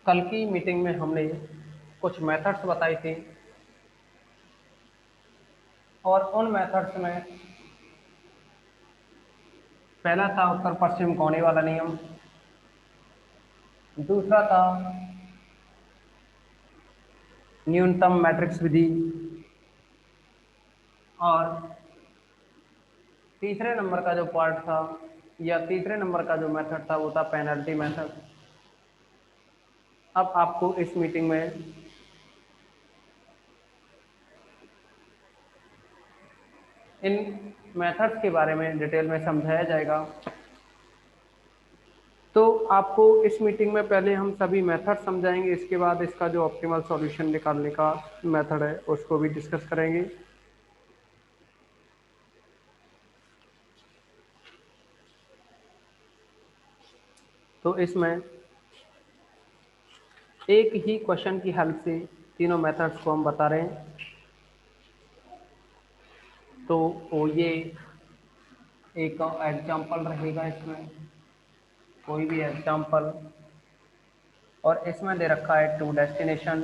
कल की मीटिंग में हमने कुछ मेथड्स बताई थी और उन मेथड्स में पहला था उत्तर पश्चिम कोने वाला नियम। दूसरा था न्यूनतम मैट्रिक्स विधि। और तीसरे नंबर का जो पार्ट था या तीसरे नंबर का जो मेथड था वो था पेनल्टी मेथड। अब आपको इस मीटिंग में इन मेथड्स के बारे में डिटेल में समझाया जाएगा। तो आपको इस मीटिंग में पहले हम सभी मेथड समझाएंगे, इसके बाद इसका जो ऑप्टिमल सॉल्यूशन निकालने का मेथड है उसको भी डिस्कस करेंगे। तो इसमें एक ही क्वेश्चन की हेल्प से तीनों मेथड्स को हम बता रहे हैं। तो वो ये एक एग्जाम्पल रहेगा, इसमें कोई भी एग्जाम्पल। और इसमें दे रखा है टू डेस्टिनेशन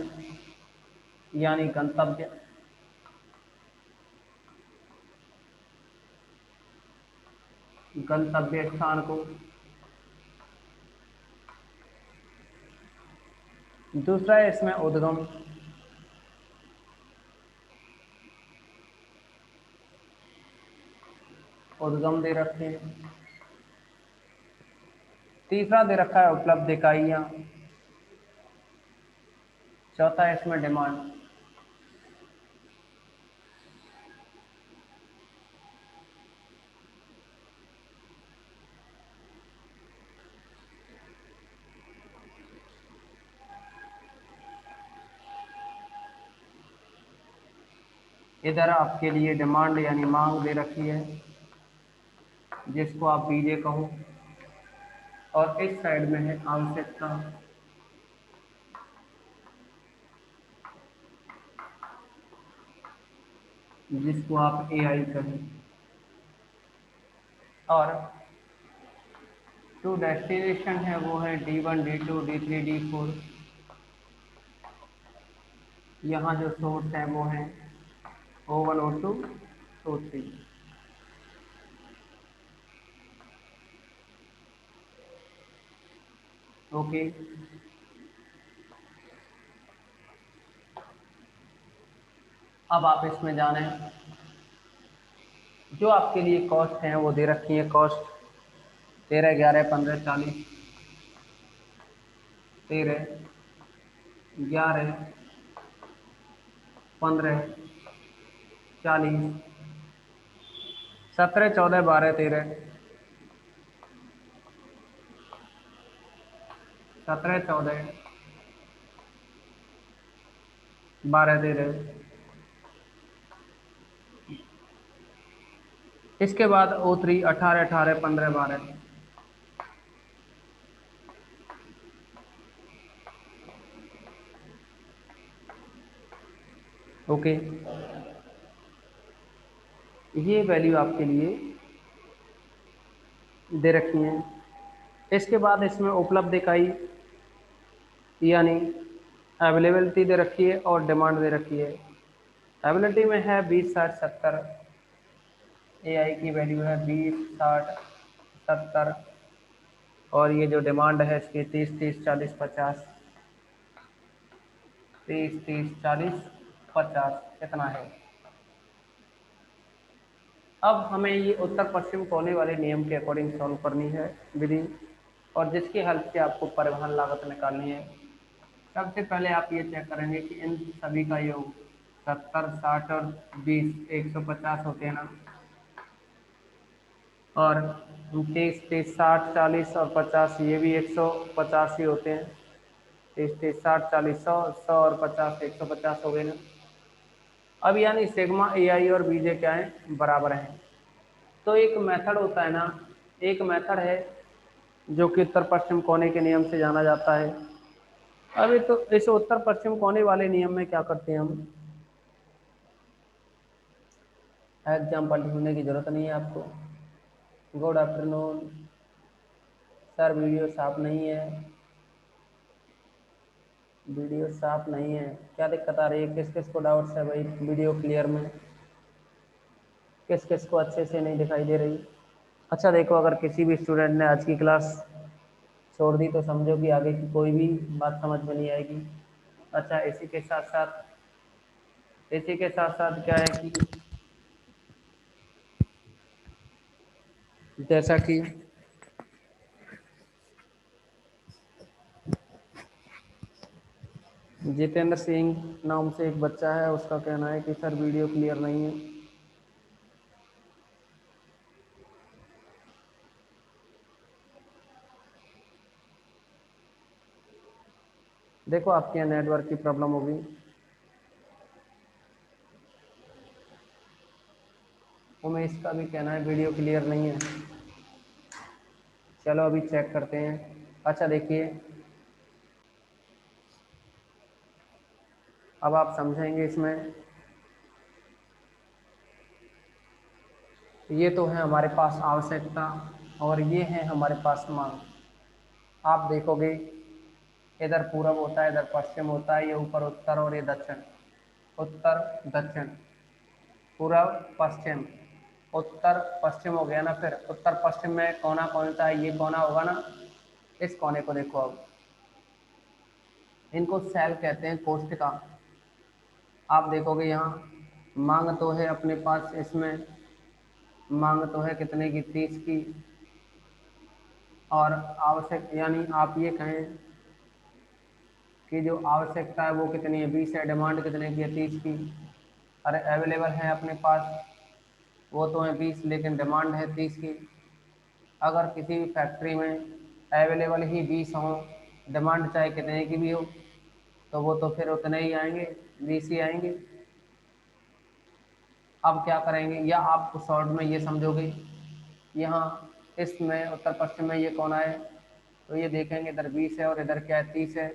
यानी गंतव्य। गंतव्य स्थान को। दूसरा है इसमें उद्गम। उद्गम दे रखे हैं। तीसरा दे रखा है उपलब्ध इकाइयां। चौथा है इसमें डिमांड। इधर आपके लिए डिमांड यानी मांग दे रखी है, जिसको आप बीजे कहो। और इस साइड में है आवश्यकता, जिसको आप एआई कहें। और टू डेस्टिनेशन है वो है D1 D2 D3 D4। यहाँ जो सोर्स है वो है O1 O2 O3। ओके। अब आप इसमें जाने जो आपके लिए कॉस्ट है वो दे रखी है। कॉस्ट 13 11 15 40। 13 11 15 40 17 14 12 13। 17 14 12 13। इसके बाद O3 18 18 15 12। ओके। ये वैल्यू आपके लिए दे रखी है। इसके बाद इसमें उपलब्ध इकाई यानी अवेलेबिलिटी दे रखी है और डिमांड दे रखी है। अवेलेबिलिटी में है 20 60 70। एआई की वैल्यू है 20 60 70। और ये जो डिमांड है इसकी 30 30 40 50। 30 30 40 50 इतना है। अब हमें ये उत्तर पश्चिम कोने वाले नियम के अकॉर्डिंग सॉल्व करनी है विधि, और जिसकी हेल्प से आपको परिवहन लागत निकालनी है। सबसे पहले आप ये चेक करेंगे कि इन सभी का योग 70 60 और 20 150 होते हैं ना। और 30 30 60 40 और 50 ये भी 150 ही होते हैं। 30 30 60 40 100 100 और 50 150 हो गए ना। अब यानी सिग्मा एआई और बीजे क्या है, बराबर हैं। तो एक मेथड होता है ना, एक मेथड है जो कि उत्तर पश्चिम कोने के नियम से जाना जाता है। अभी तो इस उत्तर पश्चिम कोने वाले नियम में क्या करते हैं हम, एग्जाम्पल ढूंढने की जरूरत नहीं है आपको। गुड आफ्टरनून सर, वीडियो साफ नहीं है। वीडियो साफ नहीं है, क्या दिक्कत आ रही है? किस किस को डाउट्स है भाई वीडियो क्लियर में? किस किस को अच्छे से नहीं दिखाई दे रही? अच्छा देखो, अगर किसी भी स्टूडेंट ने आज की क्लास छोड़ दी तो समझो कि आगे की कोई भी बात समझ में नहीं आएगी। अच्छा, इसी के साथ साथ क्या है कि जैसा कि जितेंद्र सिंह नाम से एक बच्चा है, उसका कहना है कि सर वीडियो क्लियर नहीं है। देखो, आपके यहाँ नेटवर्क की प्रॉब्लम होगी। उमेश का भी कहना है वीडियो क्लियर नहीं है। चलो अभी चेक करते हैं। अच्छा देखिए, अब आप समझेंगे इसमें। ये तो है हमारे पास आवश्यकता, और ये है हमारे पास मांग। आप देखोगे, इधर पूरब होता है, इधर पश्चिम होता है, ये ऊपर उत्तर और ये दक्षिण। उत्तर दक्षिण, पूरब पश्चिम, उत्तर पश्चिम हो गया ना। फिर उत्तर पश्चिम में कोना कौन सा है? ये कोना होगा ना। इस कोने को देखो अब, इनको सेल कहते हैं, कोष्ठिका। आप देखोगे यहाँ मांग तो है अपने पास, इसमें मांग तो है कितने की? 30 की। और आवश्यक, यानी आप ये कहें कि जो आवश्यकता है वो कितनी है? 20 है। डिमांड कितने की है? 30 की। अरे अवेलेबल है अपने पास, वो तो है 20, लेकिन डिमांड है 30 की। अगर किसी भी फैक्ट्री में अवेलेबल ही 20 हो, डिमांड चाहे कितने की भी हो, तो वो तो फिर उतने ही आएंगे, 20 ही आएंगे। अब क्या करेंगे, या आप शॉर्ट में ये समझोगे, यहाँ इसमें उत्तर पश्चिम में ये कौन है? तो ये देखेंगे, इधर 20 है और इधर क्या है? 30 है।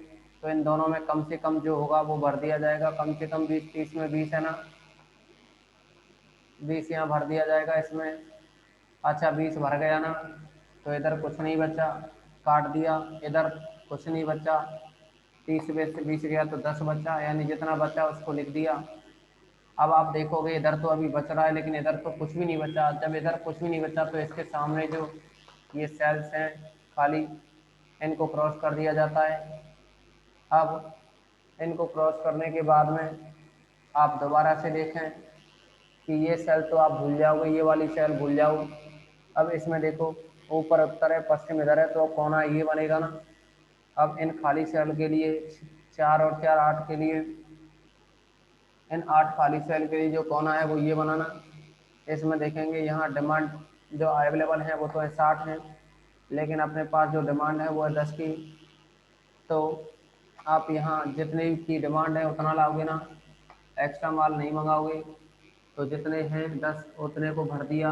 तो इन दोनों में कम से कम जो होगा वो भर दिया जाएगा। कम से कम 20, 30 में 20 है ना, 20 यहाँ भर दिया जाएगा इसमें। अच्छा 20 भर गया ना, तो इधर कुछ नहीं बचा, काट दिया। इधर कुछ नहीं बचा, 30 में से 20 गया तो 10 बचा, यानी जितना बचा उसको लिख दिया। अब आप देखोगे इधर तो अभी बच रहा है, लेकिन इधर तो कुछ भी नहीं बचा। जब इधर कुछ भी नहीं बचा तो इसके सामने जो ये सेल्स हैं खाली, इनको क्रॉस कर दिया जाता है। अब इनको क्रॉस करने के बाद में आप दोबारा से देखें कि ये सेल तो आप भूल जाओगे, ये वाली सेल भूल जाओ। अब इसमें देखो, ऊपर उत्तर है, पश्चिम इधर है, तो कोना ये बनेगा ना। अब इन खाली सेल के लिए 4 और 4 8 के लिए, इन 8 खाली सेल के लिए जो कोना है वो ये बनाना। इसमें देखेंगे यहाँ डिमांड जो अवेलेबल है वो तो है 60 है, लेकिन अपने पास जो डिमांड है वो है 10 की। तो आप यहाँ जितने की डिमांड है उतना लाओगे ना, एक्स्ट्रा माल नहीं मंगाओगे। तो जितने हैं 10 उतने को भर दिया।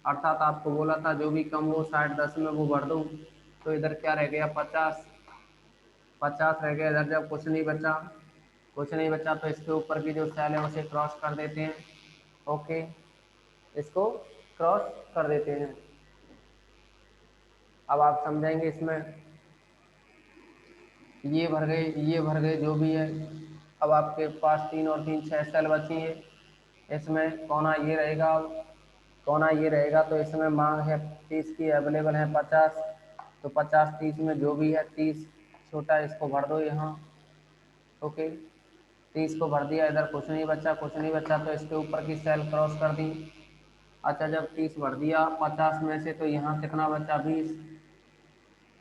अर्थात आपको बोला था जो भी कम हो 60 10 में वो भर दूँ। तो इधर क्या रह गया? 50। 50 रह गया इधर। जब कुछ नहीं बचा तो इसके ऊपर की जो सेल है उसे क्रॉस कर देते हैं। ओके, इसको क्रॉस कर देते हैं। अब आप समझेंगे इसमें, ये भर गए जो भी है। अब आपके पास 3 और 3 6 सेल बची हैं। इसमें कोना ये रहेगा। कोना ये रहेगा तो इसमें मांग है 30 की, अवेलेबल है 50। तो 50 30 में जो भी है 30 छोटा, इसको भर दो यहाँ। ओके, 30 को भर दिया, इधर कुछ नहीं बचा तो इसके ऊपर की सेल क्रॉस कर दी। अच्छा, जब 30 भर दिया 50 में से, तो यहाँ कितना बचा? 20।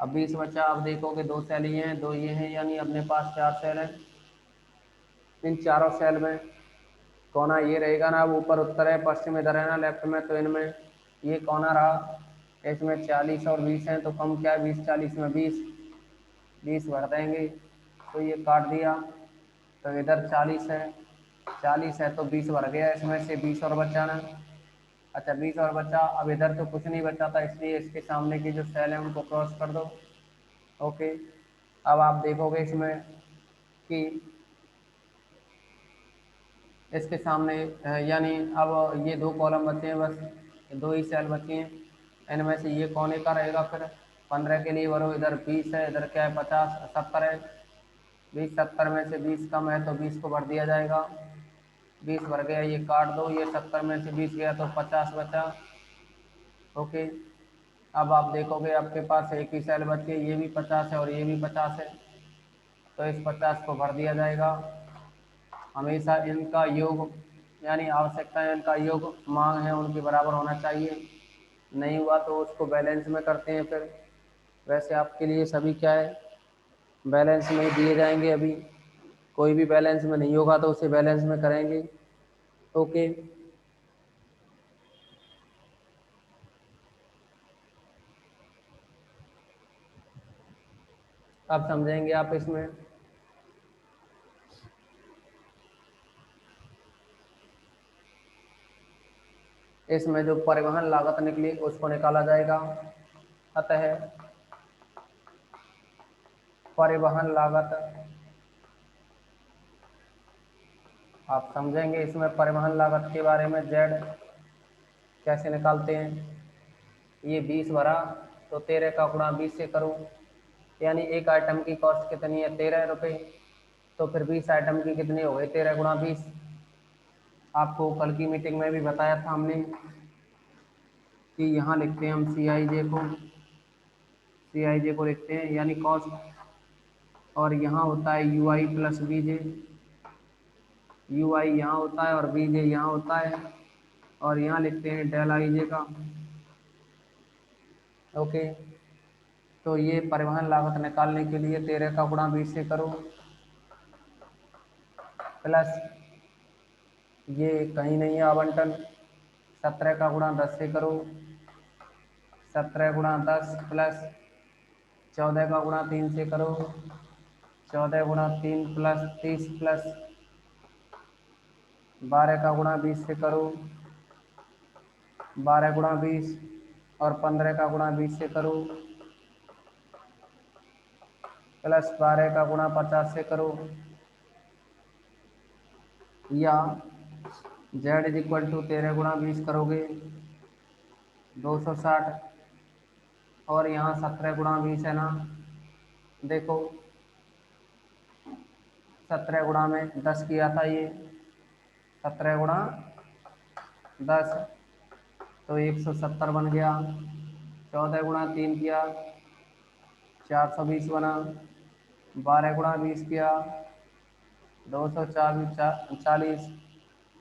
अब 20 बचा। अब देखोगे दो सेल ये हैं, दो ये हैं, यानी अपने पास 4 सेल हैं। इन चारों सेल में कोना ये रहेगा ना। अब ऊपर उत्तर है, पश्चिम इधर है ना लेफ्ट में, तो इनमें ये कोना रहा। इसमें 40 और 20 हैं, तो कम क्या है? 20 40 में 20, 20 भर देंगे। तो ये काट दिया, तो इधर 40 है। 40 है तो 20 भर गया, इसमें से 20 और बचा ना। अच्छा 20 और बचा। अब इधर तो कुछ नहीं बचा था, इसलिए इसके सामने की जो सेल है उनको क्रॉस कर दो। ओके, अब आप देखोगे इसमें कि इसके सामने यानी अब ये दो कॉलम बचे हैं बस, दो ही सेल बची हैं। इनमें से ये कोने का रहेगा। फिर 15 के लिए भरो, इधर 20 है, इधर क्या है? 50 70 है। 20 70 में से 20 कम है तो 20 को भर दिया जाएगा। 20 भर गया, ये काट दो, ये 70 में से 20 गया तो 50 बचा। ओके, अब आप देखोगे आपके पास एक ही सेल बची है, ये भी 50 है और ये भी 50 है, तो इस 50 को भर दिया जाएगा। हमेशा इनका योग यानी आवश्यकता है इनका योग मांग है उनके बराबर होना चाहिए। नहीं हुआ तो उसको बैलेंस में करते हैं फिर। वैसे आपके लिए सभी क्या है, बैलेंस में दिए जाएंगे। अभी कोई भी बैलेंस में नहीं होगा तो उसे बैलेंस में करेंगे। ओके, अब समझेंगे आप इसमें। इसमें जो परिवहन लागत निकली उसको निकाला जाएगा। अतः परिवहन लागत, आप समझेंगे इसमें परिवहन लागत के बारे में। जेड कैसे निकालते हैं, ये 20 भरा तो 13 का गुणा 20 से करूँ, यानी एक आइटम की कॉस्ट कितनी है, 13 रुपये। तो फिर 20 आइटम की कितनी हो गई, 13 गुणा 20। आपको कल की मीटिंग में भी बताया था हमने कि यहाँ लिखते हैं हम सी आई जे को लिखते हैं यानी कॉस्ट, और यहाँ होता है U I plus B J. U I यहाँ होता है और बी जे यहाँ होता है, और यहाँ लिखते हैं डेल आई जे का। ओके, तो ये परिवहन लागत निकालने के लिए 13 का गुणा 20 से करो, प्लस ये कहीं नहीं है आवंटन, 17 का गुणा 10 से करो, 17 गुणा 10 प्लस 14 का गुणा 3 से करो, 14 गुणा 3 प्लस 30 प्लस 12 का गुणा 20 से करो, 12 गुणा 20 और 15 का गुणा 20 से करो, प्लस 12 का गुणा 50 से करो, या जेड इज इक्वल टू 13 गुणा 20 करोगे 260, और यहाँ 17 गुणा 20 है ना। देखो 17 गुणा में 10 किया था ये, 17 गुणा 10 तो 170 बन गया। 14 गुणा 3 किया 420 बना, 12 गुणा 20 किया 240,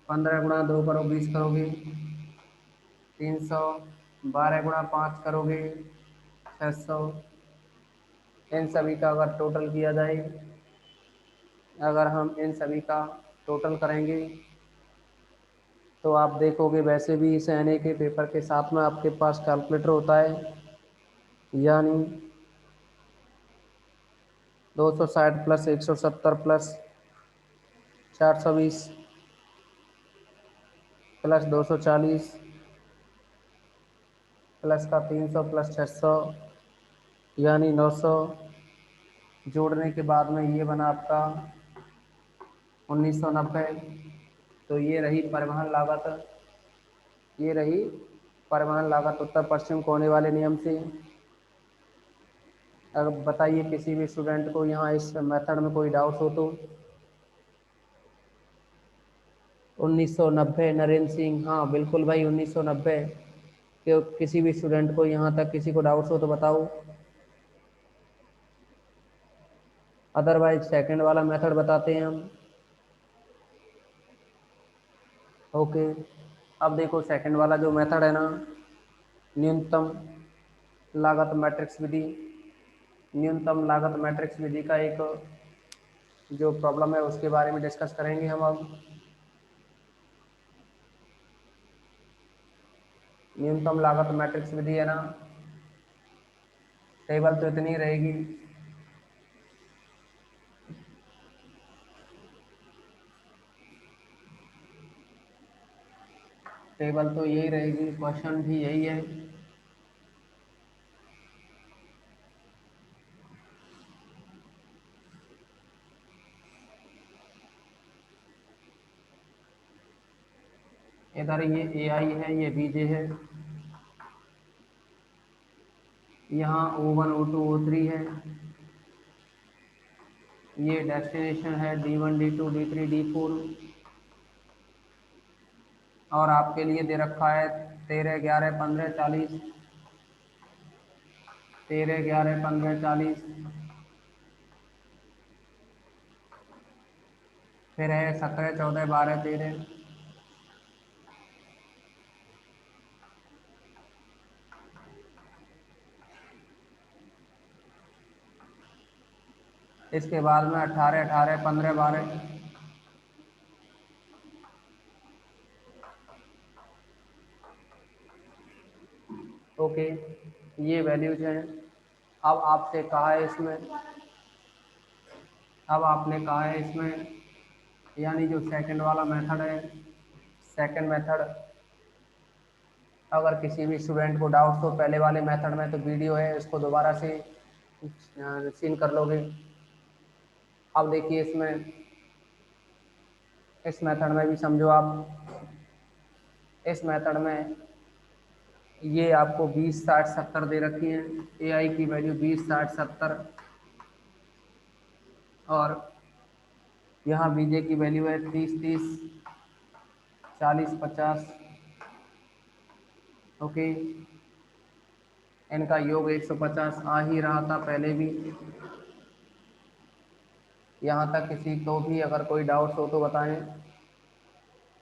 15 गुणा 2 करो 20 करोगे 300, 12 गुणा 5 करोगे 600। इन सभी का अगर टोटल किया जाए, अगर हम इन सभी का टोटल करेंगे तो आप देखोगे वैसे भी इस एन ए के पेपर के साथ में आपके पास कैलकुलेटर होता है, यानी 260 प्लस 170 प्लस 420 प्लस 240 प्लस का 300 प्लस 600 यानी 900, जोड़ने के बाद में ये बना आपका 1990। तो ये रही परिवहन लागत, ये रही परिवहन लागत उत्तर पश्चिम कोने वाले नियम से। अब बताइए किसी भी स्टूडेंट को यहाँ इस मेथड में कोई डाउट हो तो। 1990 नरेंद्र सिंह, हाँ बिल्कुल भाई 1990। कि किसी भी स्टूडेंट को यहाँ तक किसी को डाउट्स हो तो बताओ, अदरवाइज सेकंड वाला मेथड बताते हैं हम। ओके, अब देखो सेकंड वाला जो मेथड है ना, न्यूनतम लागत मैट्रिक्स विधि। न्यूनतम लागत मैट्रिक्स विधि का एक जो प्रॉब्लम है उसके बारे में डिस्कस करेंगे हम अब। न्यूनतम लागत मैट्रिक्स विधि है ना, टेबल तो इतनी रहेगी। टेबल तो यही रहेगी, क्वेश्चन भी यही है। इधर ये ए आई है, ये बी जे है, यहाँ O1 O2 O3 है, ये डेस्टिनेशन है D1 D2 D3 D4। और आपके लिए दे रखा है 13 11 15 40, 13 11 15 40। फिर है 17 14 12 13। इसके बाद में 18 18 15 12। ओके, ये वैल्यूज हैं। अब आपसे कहा है इसमें, अब आपने कहा है इसमें, यानी जो सेकंड वाला मेथड है, सेकंड मेथड, अगर किसी भी स्टूडेंट को डाउट हो पहले वाले मेथड में तो वीडियो है, उसको दोबारा से सीन कर लोगे। अब देखिए इसमें, इस मेथड में भी समझो आप, इस मेथड में ये आपको 20 60 70 दे रखी हैं, AI की वैल्यू 20 60 70। और यहाँ BJ की वैल्यू है 30 30 40 50। ओके, इनका योग 150 आ ही रहा था पहले भी। यहाँ तक किसी को भी अगर कोई डाउट्स हो तो बताएं।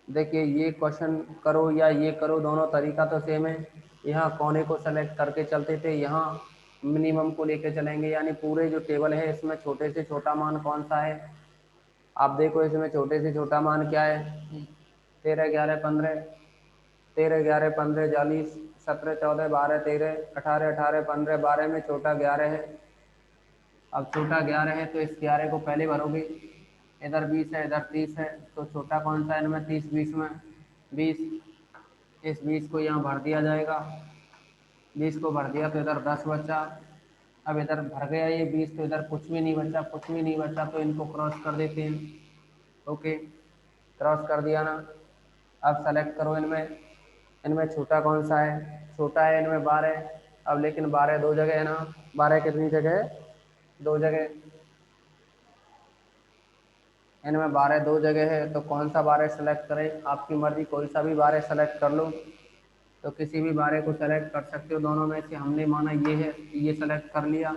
देखिए ये क्वेश्चन करो या ये करो, दोनों तरीका तो सेम है। यहाँ कोने को सेलेक्ट करके चलते थे, यहाँ मिनिमम को लेके चलेंगे, यानी पूरे जो टेबल है इसमें छोटे से छोटा मान कौन सा है। आप देखो इसमें छोटे से छोटा मान क्या है, 13 11 15, 13 11 15 40, 17 14 12 13, 18 18 15 12 में छोटा 11 है। अब छोटा 11 है तो इस 11 को पहले भरोगे, इधर 20 है इधर 30 है, तो छोटा कौन सा है इनमें, 30 20 में 20। इस 20 को यहाँ भर दिया जाएगा, 20 को भर दिया तो इधर 10 बचा। अब इधर भर गया ये 20 तो इधर कुछ भी नहीं बचा, कुछ भी नहीं बचा, तो इनको क्रॉस कर देते हैं। ओके, क्रॉस कर दिया ना। अब सेलेक्ट करो इनमें, इनमें छोटा कौन सा है, छोटा है इनमें 12। अब लेकिन 12 दो जगह है ना, 12 कितनी जगह है, दो जगह। इनमें 12 दो जगह है तो कौन सा 12 सेलेक्ट करें, आपकी मर्जी, कोई सा भी 12 सेलेक्ट कर लो। तो किसी भी 12 को सेलेक्ट कर सकते हो दोनों में से, हमने माना ये है, ये सेलेक्ट कर लिया।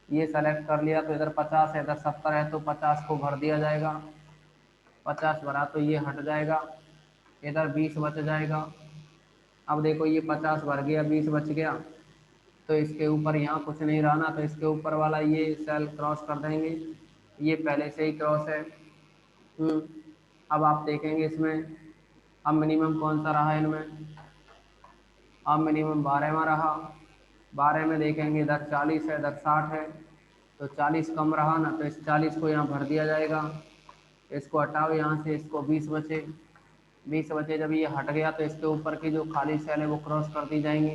ये सेलेक्ट कर लिया तो इधर 50 है इधर 70 है, तो 50 को भर दिया जाएगा। 50 भरा तो ये हट जाएगा, इधर 20 बच जाएगा। अब देखो ये 50 भर गया 20 बच गया, तो इसके ऊपर यहाँ कुछ नहीं रहा ना, तो इसके ऊपर वाला ये सेल क्रॉस कर देंगे, ये पहले से ही क्रॉस है। हम्म। अब आप देखेंगे इसमें, अब मिनिमम कौन सा रहा इनमें, अब मिनिमम 12 में रहा। 12 में देखेंगे इधर 40 है इधर 60 है, तो 40 कम रहा ना, तो इस 40 को यहाँ भर दिया जाएगा। इसको हटाओ यहाँ से, इसको 20 बचे, 20 बचे, जब ये हट गया तो इसके ऊपर की जो खाली सेल है वो क्रॉस कर दी जाएंगी।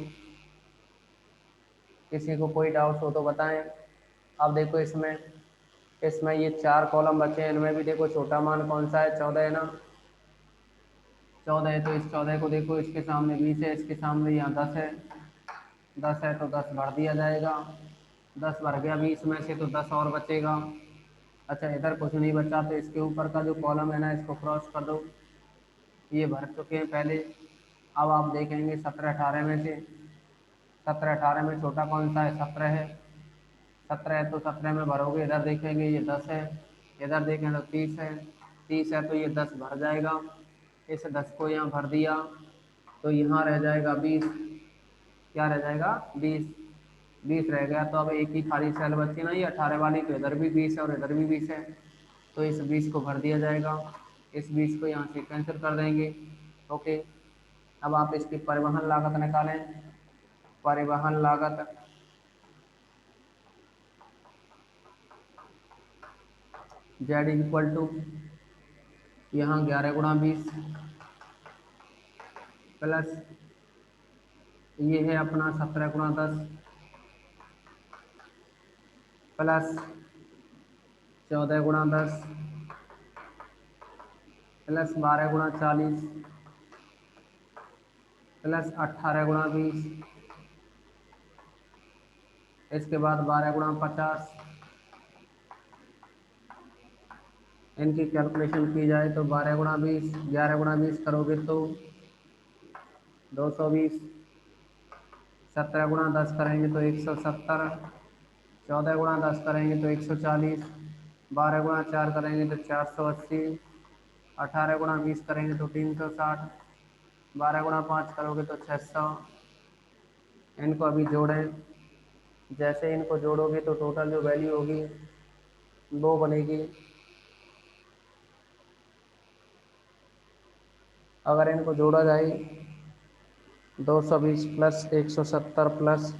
किसी को कोई डाउट हो तो बताएं। अब देखो इसमें, इसमें ये 4 कॉलम बचे हैं, इनमें भी देखो छोटा मान कौन सा है, 14 है ना, 14 है, तो इस 14 को देखो, इसके सामने 20 है, इसके सामने यहाँ 10 है, 10 है तो 10 भर दिया जाएगा। 10 भर गया 20 में से तो 10 और बचेगा। अच्छा इधर कुछ नहीं बचा, तो इसके ऊपर का जो कॉलम है ना इसको क्रॉस कर दो, ये भर चुके हैं पहले। अब आप देखेंगे 17 18 में से, 17 18 में छोटा कौन सा है, 17 है। 17 है तो 17 में भरोगे, इधर देखेंगे ये 10 है, इधर देखें तो 30 है, 30 है तो ये 10 भर जाएगा। इस 10 को यहाँ भर दिया तो यहाँ रह जाएगा 20, क्या रह जाएगा 20, 20 रह गया। तो अब एक ही खाली सेल बची ना ये 18 वाली, तो इधर भी 20 है और इधर भी 20 है, तो इस 20 को भर दिया जाएगा। इस 20 को यहाँ से कैंसिल कर देंगे। ओके, अब आप इसकी परिवहन लागत निकालें। परिवहन लागत, जेड इक्वल टू, यहाँ 11 गुणा 20 प्लस ये है अपना 17 गुणा 10 प्लस 14 गुणा 10 प्लस 12 गुणा 40 प्लस 18 गुणा 20, इसके बाद 12 गुणा 50 इनकी कैलकुलेशन की जाए तो 12 × 20, 11 × 20 करोगे तो 220, 17 × 10 करेंगे तो 170, 14 × 10 करेंगे तो 140, 12 × 4 करेंगे तो 480, 18 × 20 करेंगे तो 360, 12 × 5 करोगे तो 600। इनको अभी जोड़ें, जैसे इनको जोड़ोगे तो टोटल जो वैल्यू होगी वो बनेगी। अगर इनको जोड़ा जाए 220 प्लस 170 प्लस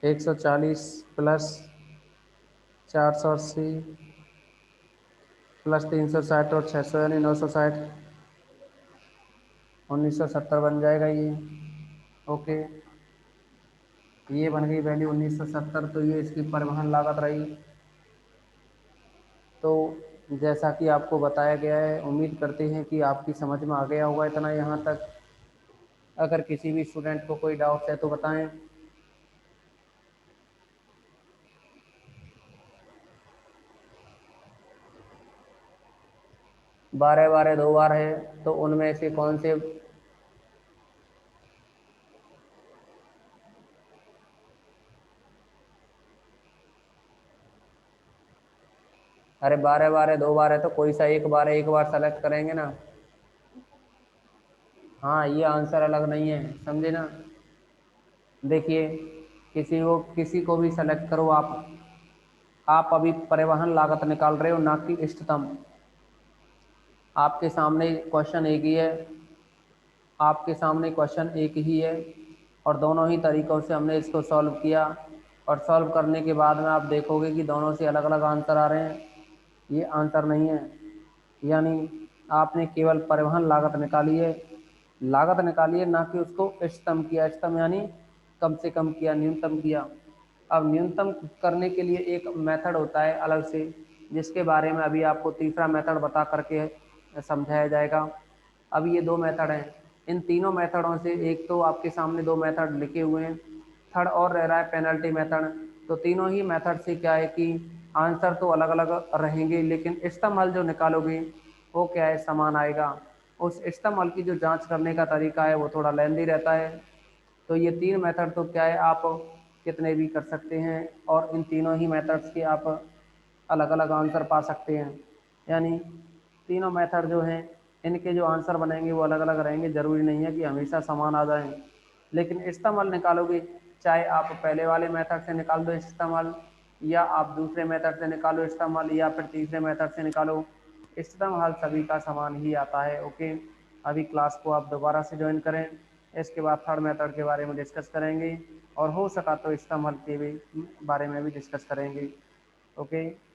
140 प्लस 480 प्लस 360 और 600 यानी 960, 1970 बन जाएगा ये। ओके, ये बन गई वैल्यू 1970। तो ये इसकी परिवहन लागत रही। तो जैसा कि आपको बताया गया है, उम्मीद करते हैं कि आपकी समझ में आ गया होगा इतना यहाँ तक। अगर किसी भी स्टूडेंट को कोई डाउट है तो बताएं। 12 12 2 बार है, तो उनमें से कौन से? अरे 12 12 2 बार है तो कोई सा एक बार सेलेक्ट करेंगे ना। हाँ, ये आंसर अलग नहीं है, समझे ना। देखिए, किसी को भी सेलेक्ट करो आप अभी परिवहन लागत निकाल रहे हो, ना कि इष्टतम। आपके सामने क्वेश्चन एक ही है, आपके सामने क्वेश्चन एक ही है, और दोनों ही तरीक़ों से हमने इसको सॉल्व किया। और सॉल्व करने के बाद में आप देखोगे कि दोनों से अलग अलग आंसर आ रहे हैं। ये आंसर नहीं है। यानी आपने केवल परिवहन लागत निकाली है, ना कि उसको इष्टतम किया। इष्टतम यानी कम से कम किया, न्यूनतम किया। अब न्यूनतम करने के लिए एक मेथड होता है अलग से, जिसके बारे में अभी आपको तीसरा मेथड बता करके समझाया जाएगा। अब ये दो मेथड हैं। इन तीनों मेथडों से, एक तो आपके सामने दो मेथड लिखे हुए हैं, थर्ड और रह रहा है पेनल्टी मेथड। तो तीनों ही मेथड से क्या है कि आंसर तो अलग अलग रहेंगे, लेकिन इष्टतम हल जो निकालोगे वो क्या है, समान आएगा। उस इष्टतम हल की जो जांच करने का तरीका है वो थोड़ा लेंदी रहता है। तो ये तीन मेथड तो क्या है, आप कितने भी कर सकते हैं, और इन तीनों ही मेथड्स के आप अलग अलग आंसर पा सकते हैं। यानी तीनों मेथड जो हैं, इनके जो आंसर बनेंगे वो अलग अलग रहेंगे। ज़रूरी नहीं है कि हमेशा समान आ जाएं। लेकिन इस्तेमाल निकालोगे, चाहे आप पहले वाले मेथड से निकाल दो इस्तेमाल, या आप दूसरे मेथड से निकालो इस्तेमाल, या फिर तीसरे मेथड से निकालो, इस्तेमाल सभी का समान ही आता है। ओके, अभी क्लास को आप दोबारा से ज्वाइन करें। इसके बाद थर्ड मेथड के बारे में डिस्कस करेंगे, और हो सका तो इस्तेमाल के भी बारे में भी डिस्कस करेंगे। ओके।